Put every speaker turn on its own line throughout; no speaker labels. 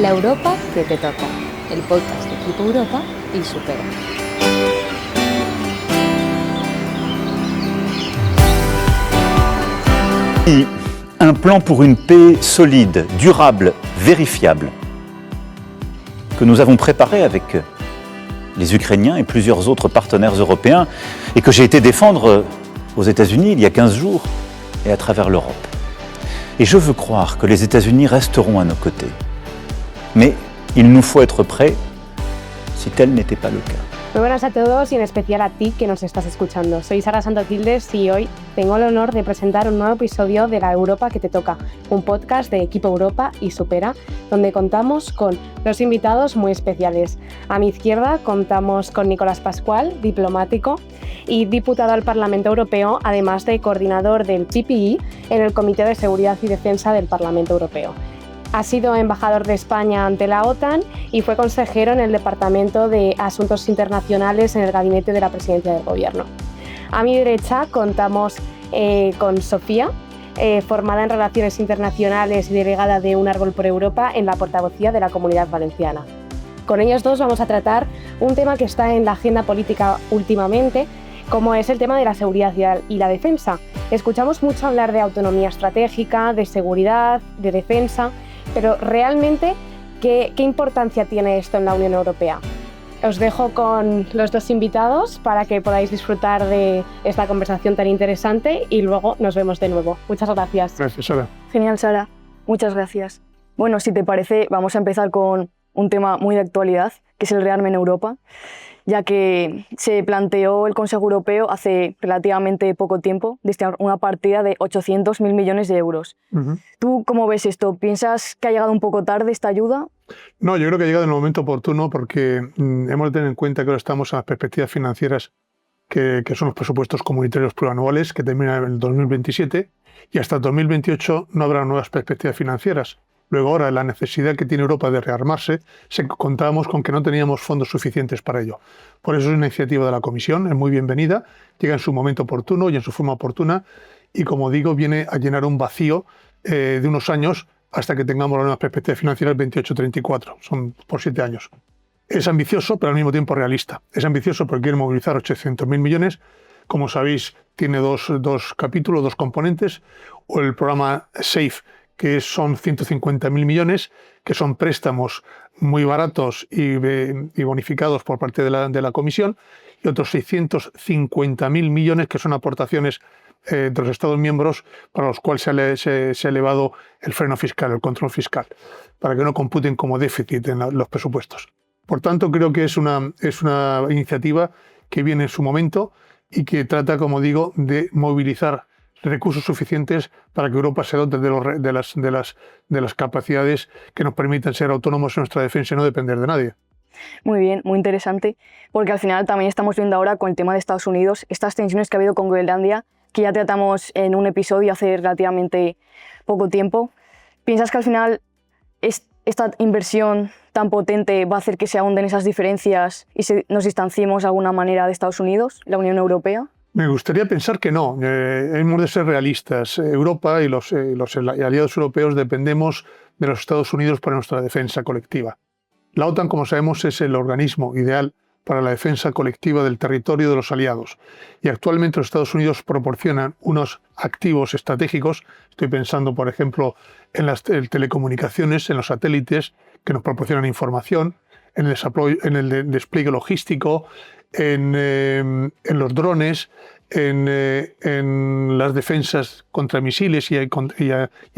La Europa que te toca, el podcast de Equipo Europa y Supera.
Un plan pour une paix solide, durable, vérifiable, que nous avons préparé avec les Ukrainiens et plusieurs autres partenaires européens et que j'ai été défendre aux États-Unis il y a 15 jours et à travers l'Europe. Et je veux croire que les États-Unis resteront à nos côtés. Mais il nous faut être prêts si tel n'était pas le cas.
Muy buenas a todos y en especial a ti que nos estás escuchando. Soy Sara Santotildes y hoy tengo el honor de presentar un nuevo episodio de La Europa que te toca, un podcast de Equipo Europa y Supera, donde contamos con dos invitados muy especiales. A mi izquierda contamos con Nicolás Pascual, diplomático y diputado al Parlamento Europeo, además de coordinador del PPE en el Comité de Seguridad y Defensa del Parlamento Europeo. Ha sido embajador de España ante la OTAN y fue consejero en el Departamento de Asuntos Internacionales en el Gabinete de la Presidencia del Gobierno. A mi derecha contamos con Sofía, formada en Relaciones Internacionales y delegada de Un Árbol por Europa en la portavocía de la Comunidad Valenciana. Con ellos dos vamos a tratar un tema que está en la agenda política últimamente, como es el tema de la seguridad y la defensa. Escuchamos mucho hablar de autonomía estratégica, de seguridad, de defensa, pero realmente, ¿qué importancia tiene esto en la Unión Europea? Os dejo con los dos invitados para que podáis disfrutar de esta conversación tan interesante y luego nos vemos de nuevo. Muchas gracias.
Gracias, Sara.
Genial, Sara. Muchas gracias. Bueno, si te parece, vamos a empezar con un tema muy de actualidad, que es el rearme en Europa, ya que se planteó el Consejo Europeo hace relativamente poco tiempo destinar una partida de 800.000 millones de euros. ¿Tú cómo ves esto? ¿Piensas que ha llegado un poco tarde esta ayuda?
No, yo creo que ha llegado en el momento oportuno porque hemos de tener en cuenta que ahora estamos en las perspectivas financieras que son los presupuestos comunitarios plurianuales que terminan en el 2027 y hasta el 2028 no habrá nuevas perspectivas financieras. Luego ahora la necesidad que tiene Europa de rearmarse, contábamos con que no teníamos fondos suficientes para ello. Por eso es una iniciativa de la Comisión, es muy bienvenida, llega en su momento oportuno y en su forma oportuna y como digo viene a llenar un vacío de unos años hasta que tengamos las nuevas perspectivas financieras 28-34, son por 7 años. Es ambicioso pero al mismo tiempo realista. Es ambicioso porque quiere movilizar 800.000 millones, como sabéis tiene dos capítulos, dos componentes, o el programa SAFE, que son 150.000 millones, que son préstamos muy baratos y bonificados por parte de la Comisión, y otros 650.000 millones que son aportaciones de los Estados miembros para los cuales se ha elevado el freno fiscal, el control fiscal, para que no computen como déficit en los presupuestos. Por tanto, creo que es una iniciativa que viene en su momento y que trata, como digo, de movilizar recursos suficientes para que Europa se dote de las capacidades que nos permitan ser autónomos en nuestra defensa y no depender de nadie.
Muy bien, muy interesante, porque al final también estamos viendo ahora con el tema de Estados Unidos estas tensiones que ha habido con Groenlandia, que ya tratamos en un episodio hace relativamente poco tiempo. ¿Piensas que al final esta inversión tan potente va a hacer que se ahonden esas diferencias y nos distanciemos de alguna manera de Estados Unidos, la Unión Europea?
Me gustaría pensar que no. Hemos de ser realistas. Europa y los aliados europeos dependemos de los Estados Unidos para nuestra defensa colectiva. La OTAN, como sabemos, es el organismo ideal para la defensa colectiva del territorio de los aliados. Y actualmente los Estados Unidos proporcionan unos activos estratégicos. Estoy pensando, por ejemplo, en las telecomunicaciones, en los satélites que nos proporcionan información, en el despliegue logístico, en los drones, en las defensas contra misiles y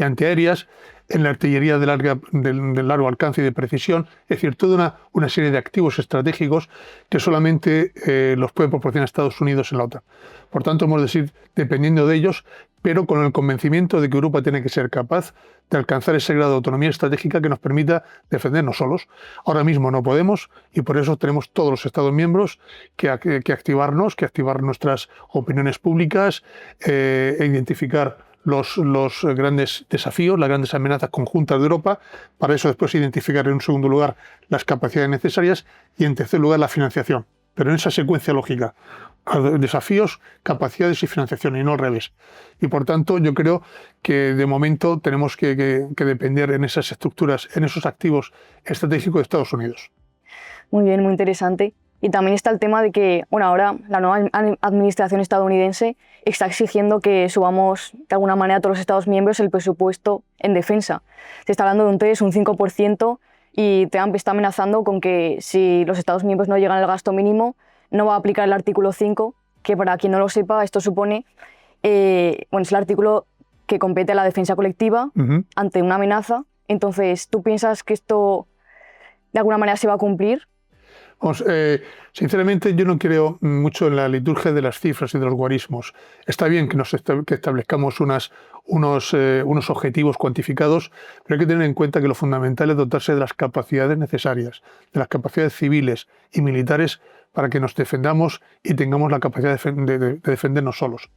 antiaéreas, en la artillería de largo alcance y de precisión, es decir, toda una serie de activos estratégicos que solamente los puede proporcionar Estados Unidos en la OTAN. Por tanto, hemos de seguir dependiendo de ellos, pero con el convencimiento de que Europa tiene que ser capaz de alcanzar ese grado de autonomía estratégica que nos permita defendernos solos. Ahora mismo no podemos y por eso tenemos todos los Estados miembros que activar nuestras opiniones públicas e identificar los grandes desafíos, las grandes amenazas conjuntas de Europa, para eso después identificar en un segundo lugar las capacidades necesarias y en tercer lugar la financiación, pero en esa secuencia lógica. Desafíos, capacidades y financiación, y no al revés. Y por tanto, yo creo que de momento tenemos que depender en esas estructuras, en esos activos estratégicos de Estados Unidos.
Muy bien, muy interesante. Y también está el tema de que, bueno, ahora la nueva administración estadounidense está exigiendo que subamos de alguna manera a todos los Estados miembros el presupuesto en defensa. Se está hablando de un 3, un 5%, y Trump está amenazando con que si los Estados miembros no llegan al gasto mínimo, no va a aplicar el artículo 5, que para quien no lo sepa, esto supone, bueno, es el artículo que compete a la defensa colectiva ante una amenaza. Entonces, ¿tú piensas que esto de alguna manera se va a cumplir?
Vamos, sinceramente, yo no creo mucho en la liturgia de las cifras y de los guarismos. Está bien que establezcamos unos objetivos cuantificados, pero hay que tener en cuenta que lo fundamental es dotarse de las capacidades necesarias, de las capacidades civiles y militares para que nos defendamos y tengamos la capacidad de defendernos solos.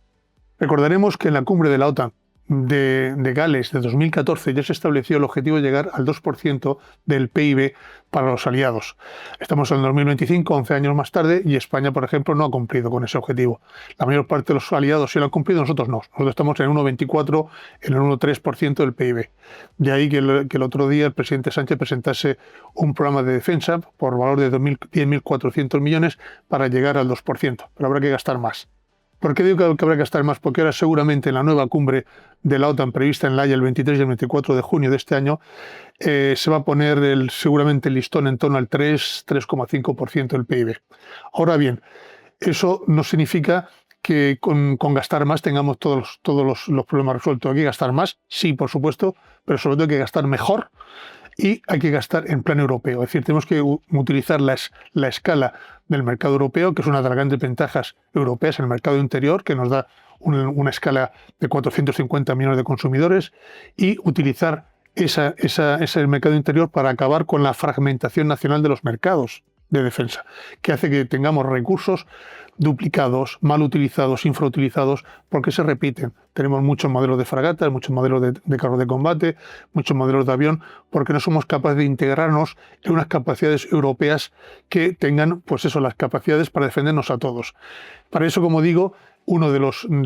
Recordaremos que en la cumbre de la OTAN de Gales de 2014 ya se estableció el objetivo de llegar al 2% del PIB para los aliados. Estamos en el 2025, 11 años más tarde, y España, por ejemplo, no ha cumplido con ese objetivo. La mayor parte de los aliados sí lo han cumplido, nosotros no. Nosotros estamos en el 1,24, en el 1,3% del PIB. De ahí que el otro día el presidente Sánchez presentase un programa de defensa por valor de 10.400 millones para llegar al 2%, pero habrá que gastar más. ¿Por qué digo que habrá que gastar más? Porque ahora seguramente en la nueva cumbre de la OTAN prevista en La Haya el 23 y el 24 de junio de este año se va a poner seguramente el listón en torno al 3,5% del PIB. Ahora bien, eso no significa que con gastar más tengamos todos los problemas resueltos. Hay que gastar más, sí, por supuesto, pero sobre todo hay que gastar mejor. Y hay que gastar en plan europeo. Es decir, tenemos que utilizar la escala del mercado europeo, que es una de las grandes ventajas europeas en el mercado interior, que nos da una escala de 450 millones de consumidores, y utilizar ese mercado interior para acabar con la fragmentación nacional de los mercados de defensa, que hace que tengamos recursos duplicados, mal utilizados, infrautilizados, porque se repiten. Tenemos muchos modelos de fragatas, muchos modelos de carros de combate, muchos modelos de avión, porque no somos capaces de integrarnos en unas capacidades europeas que tengan, pues eso, las capacidades para defendernos a todos. Para eso, como digo, uno de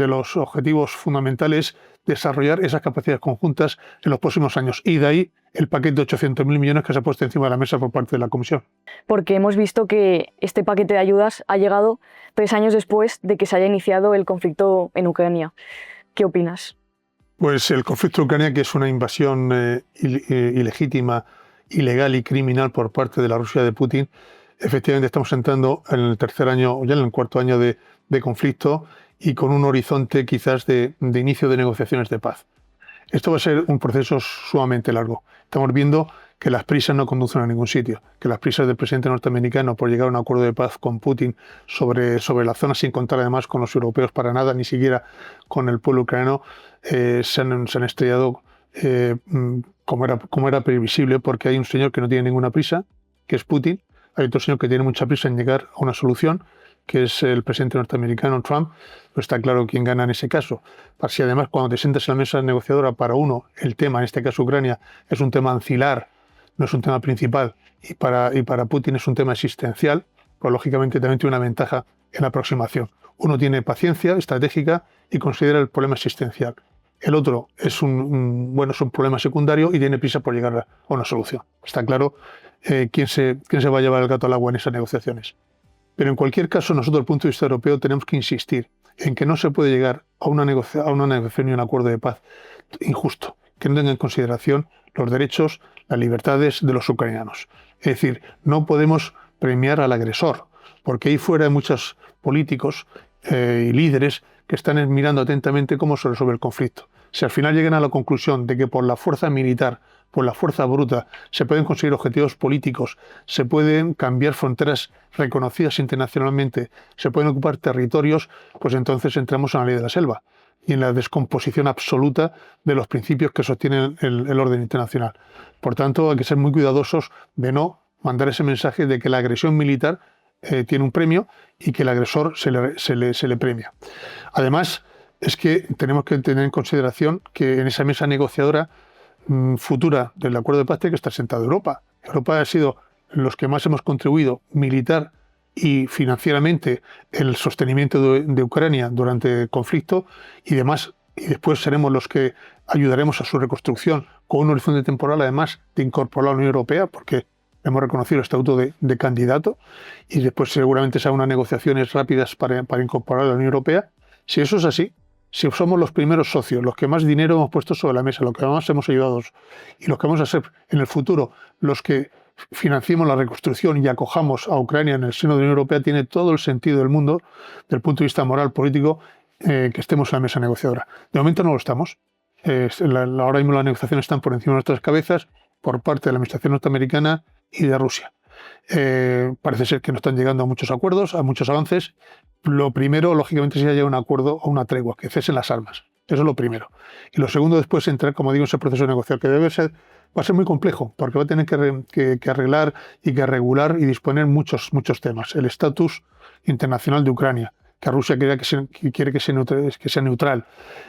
los objetivos fundamentales es desarrollar esas capacidades conjuntas en los próximos años. Y de ahí el paquete de 800.000 millones que se ha puesto encima de la mesa por parte de la Comisión.
Porque hemos visto que este paquete de ayudas ha llegado 3 años después de que se haya iniciado el conflicto en Ucrania. ¿Qué opinas?
Pues el conflicto de Ucrania, que es una invasión ilegítima, ilegal y criminal por parte de la Rusia de Putin, efectivamente estamos entrando en el tercer año, ya en el cuarto año de conflicto, y con un horizonte quizás de inicio de negociaciones de paz. Esto va a ser un proceso sumamente largo. Estamos viendo que las prisas no conducen a ningún sitio, que las prisas del presidente norteamericano por llegar a un acuerdo de paz con Putin sobre la zona, sin contar además con los europeos para nada, ni siquiera con el pueblo ucraniano, se han estrellado como era previsible, porque hay un señor que no tiene ninguna prisa, que es Putin, hay otro señor que tiene mucha prisa en llegar a una solución, que es el presidente norteamericano Trump. No está claro quién gana en ese caso. Si además cuando te sientas en la mesa negociadora, para uno el tema, en este caso Ucrania, es un tema ancilar, no es un tema principal, y para Putin es un tema existencial, pues lógicamente también tiene una ventaja en la aproximación. Uno tiene paciencia estratégica y considera el problema existencial. El otro es un problema secundario y tiene prisa por llegar a una solución. Está claro quién se va a llevar el gato al agua en esas negociaciones. Pero en cualquier caso, nosotros, desde el punto de vista europeo, tenemos que insistir en que no se puede llegar a una negociación y un acuerdo de paz injusto, que no tenga en consideración los derechos, las libertades de los ucranianos. Es decir, no podemos premiar al agresor, porque ahí fuera hay muchos políticos y líderes que están mirando atentamente cómo se resuelve el conflicto. Si al final llegan a la conclusión de que por la fuerza militar, por la fuerza bruta, se pueden conseguir objetivos políticos, se pueden cambiar fronteras reconocidas internacionalmente, se pueden ocupar territorios, pues entonces entramos en la ley de la selva y en la descomposición absoluta de los principios que sostienen el orden internacional. Por tanto, hay que ser muy cuidadosos de no mandar ese mensaje de que la agresión militar tiene un premio y que el agresor se le premia. Además, es que tenemos que tener en consideración que en esa mesa negociadora futura del acuerdo de paz tiene que estar sentada Europa. Europa ha sido los que más hemos contribuido militar y financieramente el sostenimiento de Ucrania durante el conflicto y demás, y después seremos los que ayudaremos a su reconstrucción con un horizonte temporal, además de incorporar a la Unión Europea, porque hemos reconocido el estatuto de candidato, y después seguramente se hagan unas negociaciones rápidas para incorporar a la Unión Europea. Si eso es así, si somos los primeros socios, los que más dinero hemos puesto sobre la mesa, los que más hemos ayudado y los que vamos a ser en el futuro los que financiemos la reconstrucción y acojamos a Ucrania en el seno de la Unión Europea, tiene todo el sentido del mundo, desde el punto de vista moral, político, que estemos en la mesa negociadora. De momento no lo estamos. Ahora mismo las negociaciones están por encima de nuestras cabezas por parte de la administración norteamericana y de Rusia. Parece ser que no están llegando a muchos acuerdos, a muchos avances. Lo primero, lógicamente, es que haya un acuerdo o una tregua, que cesen las armas. Eso es lo primero. Y lo segundo, después entrar, como digo, en ese proceso de negociación, que va a ser muy complejo, porque va a tener que arreglar y que regular y disponer muchos temas. El estatus internacional de Ucrania, que Rusia quiere que sea neutral,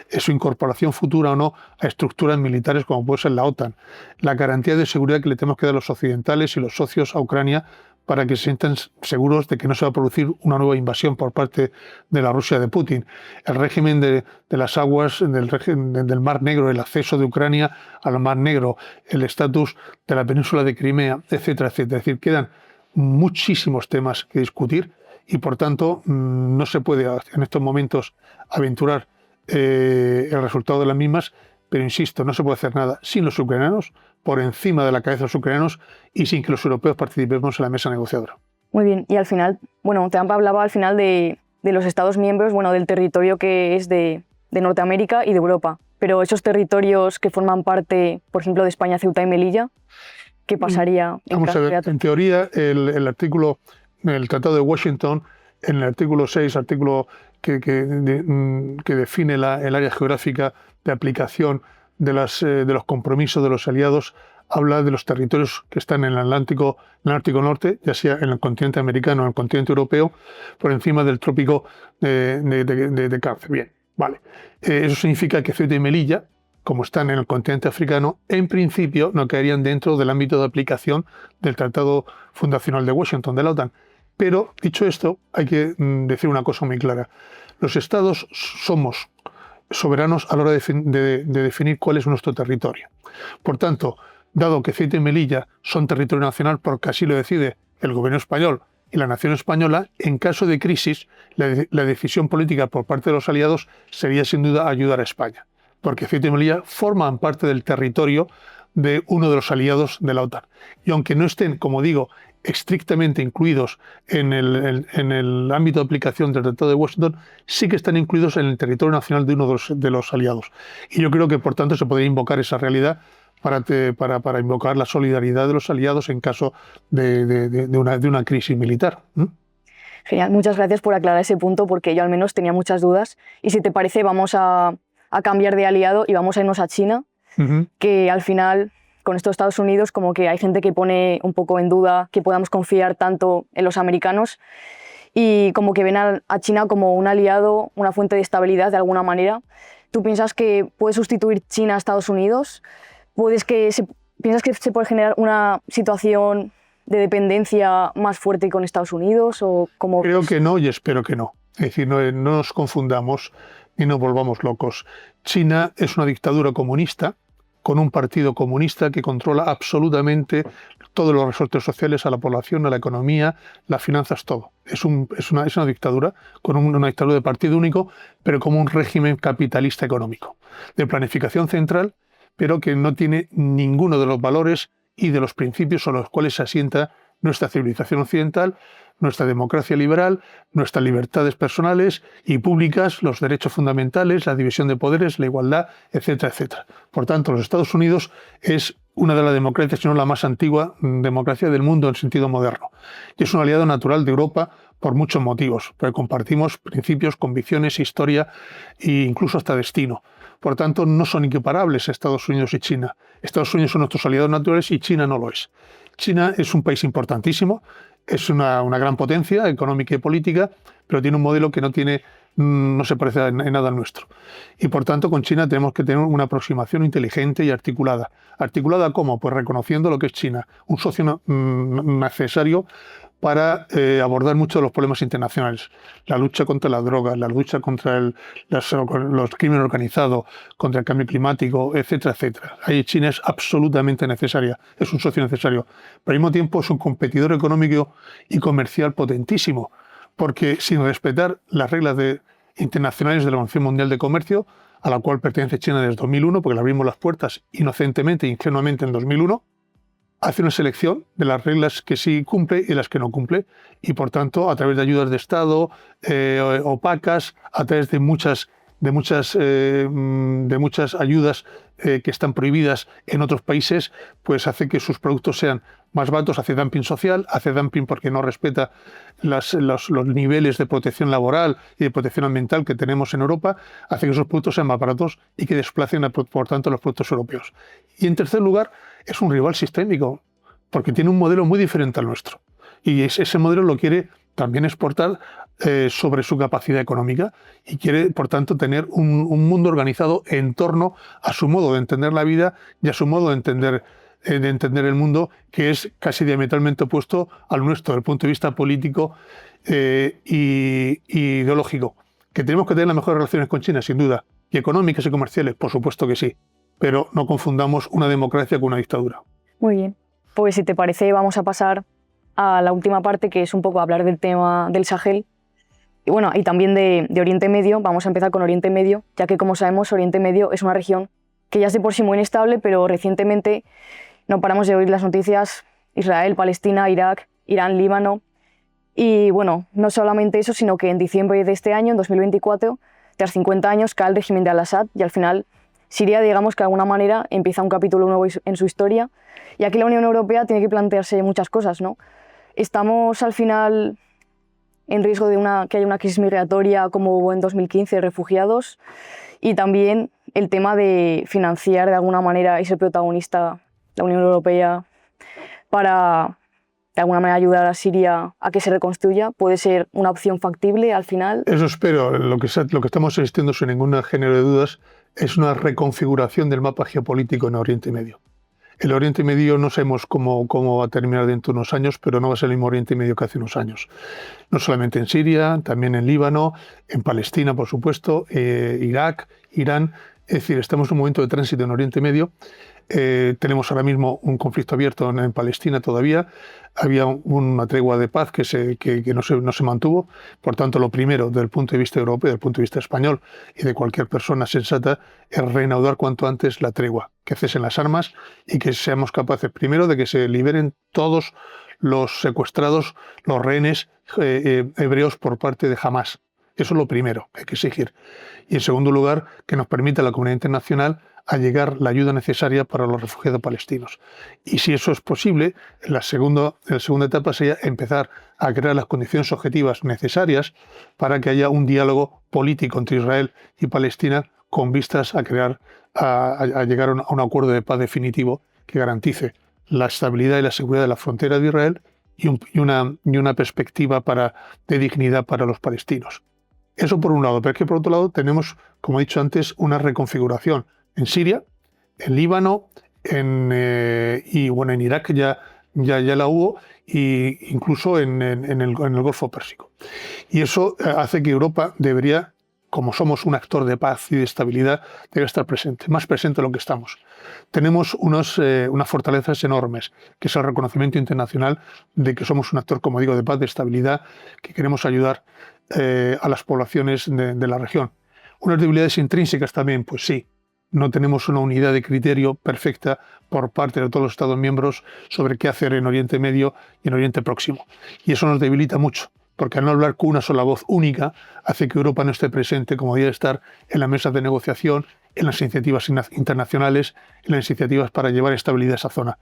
su incorporación futura o no a estructuras militares como puede ser la OTAN, la garantía de seguridad que le tenemos que dar los occidentales y los socios a Ucrania para que se sientan seguros de que no se va a producir una nueva invasión por parte de la Rusia de Putin, el régimen de las aguas del Mar Negro, el acceso de Ucrania al Mar Negro, el estatus de la península de Crimea, etcétera, etcétera. Es decir, quedan muchísimos temas que discutir y, por tanto, no se puede en estos momentos aventurar el resultado de las mismas, pero insisto, no se puede hacer nada sin los ucranianos, por encima de la cabeza de los ucranianos y sin que los europeos participemos en la mesa negociadora.
Muy bien, y al final, bueno, Trump hablaba al final de los Estados miembros, bueno, del territorio que es de Norteamérica y de Europa, pero esos territorios que forman parte, por ejemplo, de España, Ceuta y Melilla, ¿qué pasaría?
Vamos a ver, en teoría, el artículo, el Tratado de Washington, en el artículo 6, artículo que define el área geográfica de aplicación de los compromisos de los aliados, habla de los territorios que están en el Ártico Norte, ya sea en el continente americano o en el continente europeo, por encima del trópico de Cáncer. Bien, vale. Eso significa que Ceuta y Melilla, como están en el continente africano, en principio no quedarían dentro del ámbito de aplicación del Tratado Fundacional de Washington, de la OTAN. Pero, dicho esto, hay que decir una cosa muy clara. Los estados somos soberanos a la hora de definir cuál es nuestro territorio. Por tanto, dado que Ceuta y Melilla son territorio nacional porque así lo decide el gobierno español y la nación española, en caso de crisis, la decisión política por parte de los aliados sería sin duda ayudar a España, porque Ceuta y Melilla forman parte del territorio de uno de los aliados de la OTAN. Y aunque no estén, como digo, estrictamente incluidos en el ámbito de aplicación del Tratado de Washington, sí que están incluidos en el territorio nacional de uno de los aliados. Y yo creo que, por tanto, se podría invocar esa realidad para invocar la solidaridad de los aliados en caso de una crisis militar.
Genial, muchas gracias por aclarar ese punto, porque yo al menos tenía muchas dudas. Y si te parece, vamos a cambiar de aliado y vamos a irnos a China, que al final, con estos Estados Unidos, como que hay gente que pone un poco en duda que podamos confiar tanto en los americanos y como que ven a China como un aliado, una fuente de estabilidad de alguna manera. ¿Tú piensas que puede sustituir China a Estados Unidos? ¿Piensas que se puede generar una situación de dependencia más fuerte con Estados Unidos? ¿O cómo?
Creo que no y espero que no. Es decir, no nos confundamos ni nos volvamos locos. China es una dictadura comunista, con un partido comunista que controla absolutamente todos los resortes sociales, a la población, a la economía, las finanzas, todo. Es una dictadura, con una dictadura de partido único, pero como un régimen capitalista económico, de planificación central, pero que no tiene ninguno de los valores y de los principios sobre los cuales se asienta nuestra civilización occidental, nuestra democracia liberal, nuestras libertades personales y públicas, los derechos fundamentales, la división de poderes, la igualdad, etcétera, etcétera. Por tanto, los Estados Unidos es una de las democracias, si no la más antigua democracia del mundo en sentido moderno. Y es un aliado natural de Europa por muchos motivos, porque compartimos principios, convicciones, historia e incluso hasta destino. Por tanto, no son equiparables Estados Unidos y China. Estados Unidos son nuestros aliados naturales y China no lo es. China es un país importantísimo, es una gran potencia económica y política, pero tiene un modelo que no se parece en nada al nuestro. Y por tanto, con China tenemos que tener una aproximación inteligente y articulada. ¿Articulada cómo? Pues reconociendo lo que es China, un socio necesario para abordar muchos de los problemas internacionales. La lucha contra la droga, la lucha contra los crímenes organizados, contra el cambio climático, etcétera, etcétera. Ahí China es absolutamente necesaria, es un socio necesario. Pero al mismo tiempo es un competidor económico y comercial potentísimo, porque sin respetar las reglas internacionales de la Organización Mundial de Comercio, a la cual pertenece China desde 2001, porque le abrimos las puertas inocentemente e ingenuamente en 2001, hace una selección de las reglas que sí cumple y las que no cumple, y por tanto, a través de ayudas de Estado opacas, a través de muchas ayudas que están prohibidas en otros países, pues hace que sus productos sean más baratos, hace dumping social, hace dumping porque no respeta los niveles de protección laboral y de protección ambiental que tenemos en Europa, hace que esos productos sean más baratos y que desplacen, por tanto, los productos europeos. Y en tercer lugar, es un rival sistémico, porque tiene un modelo muy diferente al nuestro. Y ese modelo lo quiere también exportar sobre su capacidad económica y quiere, por tanto, tener un mundo organizado en torno a su modo de entender la vida y a su modo de entender el mundo, que es casi diametralmente opuesto al nuestro, desde el punto de vista político y ideológico. ¿Que tenemos que tener las mejores relaciones con China? Sin duda. ¿Y económicas y comerciales? Por supuesto que sí. Pero no confundamos una democracia con una dictadura.
Muy bien. Pues si te parece, vamos a pasar a la última parte, que es un poco hablar del tema del Sahel. Y bueno, y también de Oriente Medio. Vamos a empezar con Oriente Medio, ya que, como sabemos, Oriente Medio es una región que ya es de por sí muy inestable, pero recientemente no paramos de oír las noticias: Israel, Palestina, Irak, Irán, Líbano. Y bueno, no solamente eso, sino que en diciembre de este año, en 2024, tras 50 años, cae el régimen de Al-Assad y al final Siria, digamos que de alguna manera empieza un capítulo nuevo en su historia. Y aquí la Unión Europea tiene que plantearse muchas cosas, ¿no? Estamos al final en riesgo de que haya una crisis migratoria como hubo en 2015, refugiados, y también el tema de financiar de alguna manera y ser protagonista la Unión Europea para de alguna manera ayudar a Siria a que se reconstruya. ¿Puede ser una opción factible al final?
Eso espero. Lo que estamos asistiendo, sin ningún género de dudas, es una reconfiguración del mapa geopolítico en Oriente Medio. El Oriente Medio no sabemos cómo va a terminar dentro de unos años, pero no va a ser el mismo Oriente Medio que hace unos años. No solamente en Siria, también en Líbano, en Palestina, por supuesto, Irak, Irán. Es decir, estamos en un momento de tránsito en Oriente Medio. Tenemos ahora mismo un conflicto abierto en Palestina todavía. Había una tregua de paz que no se mantuvo. Por tanto, lo primero, desde el punto de vista europeo, desde el punto de vista español y de cualquier persona sensata, es reanudar cuanto antes la tregua, que cesen las armas y que seamos capaces, primero, de que se liberen todos los secuestrados, los rehenes hebreos por parte de Hamás. Eso es lo primero que hay que exigir. Y en segundo lugar, que nos permita a la comunidad internacional allegar la ayuda necesaria para los refugiados palestinos. Y si eso es posible, la segunda etapa sería empezar a crear las condiciones objetivas necesarias para que haya un diálogo político entre Israel y Palestina con vistas a llegar a un acuerdo de paz definitivo que garantice la estabilidad y la seguridad de la frontera de Israel y una perspectiva de dignidad para los palestinos. Eso por un lado, pero es que por otro lado tenemos, como he dicho antes, una reconfiguración en Siria, en Líbano, en Irak ya la hubo, e incluso en el Golfo Pérsico. Y eso hace que Europa debería, como somos un actor de paz y de estabilidad, debe estar presente, más presente de lo que estamos. Tenemos unas fortalezas enormes, que es el reconocimiento internacional de que somos un actor, como digo, de paz, de estabilidad, que queremos ayudar a las poblaciones de la región. Unas debilidades intrínsecas también, pues sí. No tenemos una unidad de criterio perfecta por parte de todos los Estados miembros sobre qué hacer en Oriente Medio y en Oriente Próximo. Y eso nos debilita mucho, porque al no hablar con una sola voz única, hace que Europa no esté presente como debe estar en la mesa de negociación, en las iniciativas internacionales, en las iniciativas para llevar estabilidad a esa zona.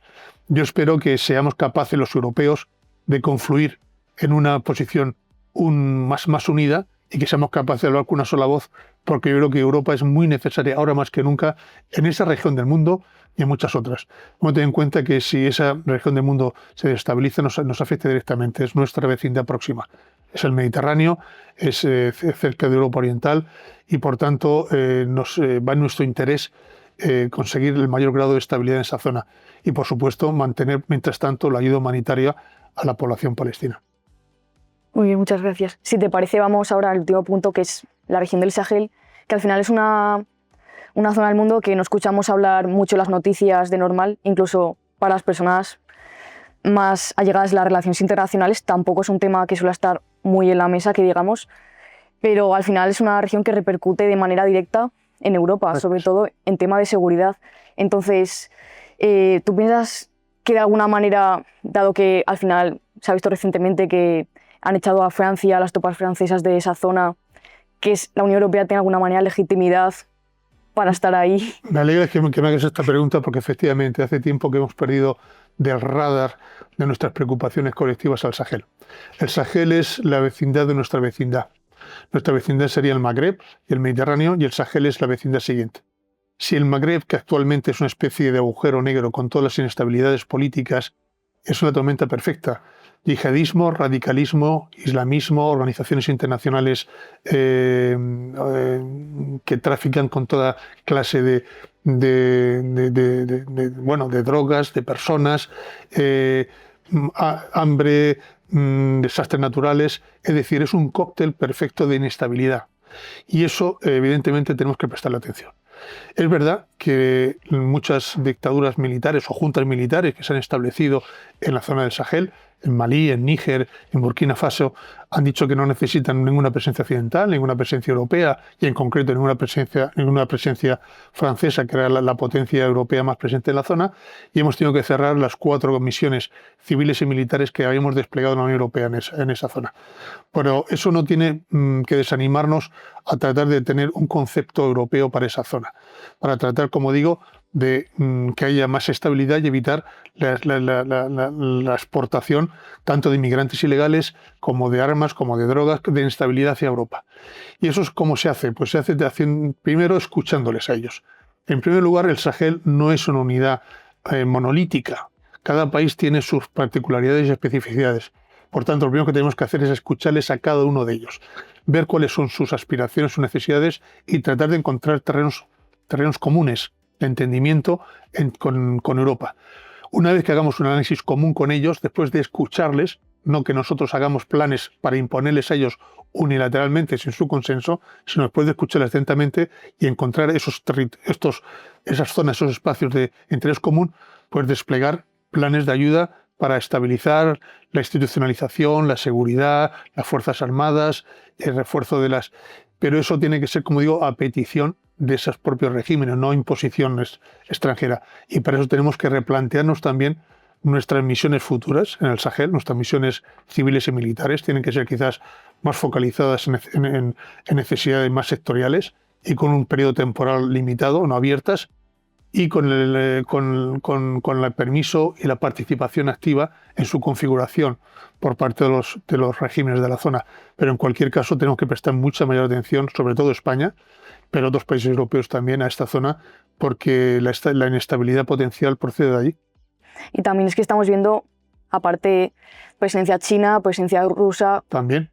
Yo espero que seamos capaces los europeos de confluir en una posición más unida y que seamos capaces de hablar con una sola voz, porque yo creo que Europa es muy necesaria ahora más que nunca en esa región del mundo y en muchas otras. Vamos a tener en cuenta que si esa región del mundo se desestabiliza, nos afecta directamente. Es nuestra vecindad próxima. Es el Mediterráneo, es cerca de Europa Oriental y, por tanto, va en nuestro interés conseguir el mayor grado de estabilidad en esa zona y, por supuesto, mantener, mientras tanto, la ayuda humanitaria a la población palestina.
Muy bien, muchas gracias. Si te parece, vamos ahora al último punto, que es la región del Sahel, que al final es una zona del mundo que no escuchamos hablar mucho en las noticias de normal, incluso para las personas más allegadas a las relaciones internacionales, tampoco es un tema que suele estar muy en la mesa, que digamos, pero al final es una región que repercute de manera directa en Europa, sobre todo en tema de seguridad. Entonces, ¿tú piensas que de alguna manera, dado que al final se ha visto recientemente que han echado a Francia, a las tropas francesas de esa zona, que la Unión Europea tenga de alguna manera legitimidad para estar ahí?
Me alegra que me hagas esta pregunta porque efectivamente hace tiempo que hemos perdido del radar de nuestras preocupaciones colectivas al Sahel. El Sahel es la vecindad de nuestra vecindad. Nuestra vecindad sería el Magreb y el Mediterráneo, y el Sahel es la vecindad siguiente. Si el Magreb, que actualmente es una especie de agujero negro con todas las inestabilidades políticas, es una tormenta perfecta, yihadismo, radicalismo, islamismo, organizaciones internacionales que trafican con toda clase de drogas, de personas, hambre, desastres naturales, es decir, es un cóctel perfecto de inestabilidad. Y eso, evidentemente, tenemos que prestarle atención. Es verdad que muchas dictaduras militares o juntas militares que se han establecido en la zona del Sahel, en Malí, en Níger, en Burkina Faso, han dicho que no necesitan ninguna presencia occidental, ninguna presencia europea y en concreto ninguna presencia francesa, que era la potencia europea más presente en la zona, y hemos tenido que cerrar las 4 misiones civiles y militares que habíamos desplegado en la Unión Europea en esa zona. Pero eso no tiene que desanimarnos a tratar de tener un concepto europeo para esa zona, para tratar, como digo, de que haya más estabilidad y evitar la exportación tanto de inmigrantes ilegales como de armas, como de drogas, de inestabilidad hacia Europa. ¿Y eso es cómo se hace? Pues se hace primero escuchándoles a ellos. En primer lugar, el Sahel no es una unidad monolítica. Cada país tiene sus particularidades y especificidades. Por tanto, lo primero que tenemos que hacer es escucharles a cada uno de ellos, ver cuáles son sus aspiraciones, sus necesidades y tratar de encontrar terrenos comunes de entendimiento con Europa. Una vez que hagamos un análisis común con ellos, después de escucharles, no que nosotros hagamos planes para imponerles a ellos unilateralmente sin su consenso, sino después de escucharles atentamente y encontrar esas zonas, esos espacios de interés común, pues desplegar planes de ayuda para estabilizar la institucionalización, la seguridad, las Fuerzas Armadas, el refuerzo de las... Pero eso tiene que ser, como digo, a petición de esos propios regímenes, no imposición extranjera. Y para eso tenemos que replantearnos también nuestras misiones futuras en el Sahel, nuestras misiones civiles y militares tienen que ser quizás más focalizadas en necesidades más sectoriales y con un periodo temporal limitado, no abiertas, y con el permiso y la participación activa en su configuración por parte de los regímenes de la zona. Pero en cualquier caso tenemos que prestar mucha mayor atención, sobre todo España, pero otros países europeos también, a esta zona, porque la inestabilidad potencial procede de allí.
Y también es que estamos viendo, aparte, presencia china, presencia rusa.
También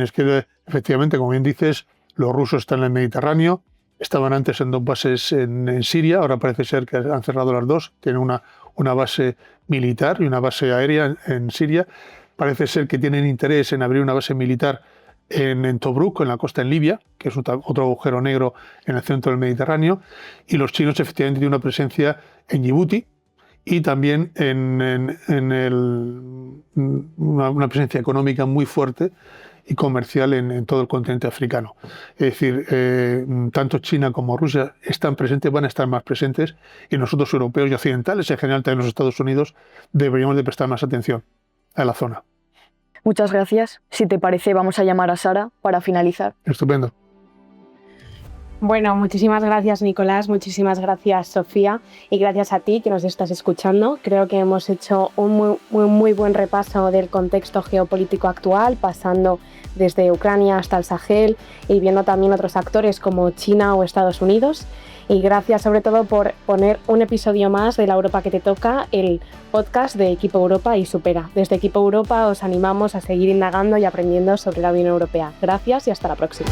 es que efectivamente, como bien dices, los rusos están en el Mediterráneo, estaban antes en 2 bases en Siria, ahora parece ser que han cerrado las 2, tienen una base militar y una base aérea en Siria. Parece ser que tienen interés en abrir una base militar en Tobruk, en la costa en Libia, que es otro agujero negro en el centro del Mediterráneo, y los chinos efectivamente tienen una presencia en Djibouti y también una presencia económica muy fuerte y comercial en todo el continente africano. Es decir, tanto China como Rusia están presentes, van a estar más presentes, y nosotros europeos y occidentales, en general también los Estados Unidos, deberíamos de prestar más atención a la zona.
Muchas gracias. Si te parece, vamos a llamar a Sara para finalizar.
Estupendo.
Bueno, muchísimas gracias Nicolás, muchísimas gracias Sofía y gracias a ti que nos estás escuchando. Creo que hemos hecho un muy buen repaso del contexto geopolítico actual, pasando desde Ucrania hasta el Sahel y viendo también otros actores como China o Estados Unidos. Y gracias sobre todo por poner un episodio más de La Europa que te toca, el podcast de Equipo Europa y Supera. Desde Equipo Europa os animamos a seguir indagando y aprendiendo sobre la Unión Europea. Gracias y hasta la próxima.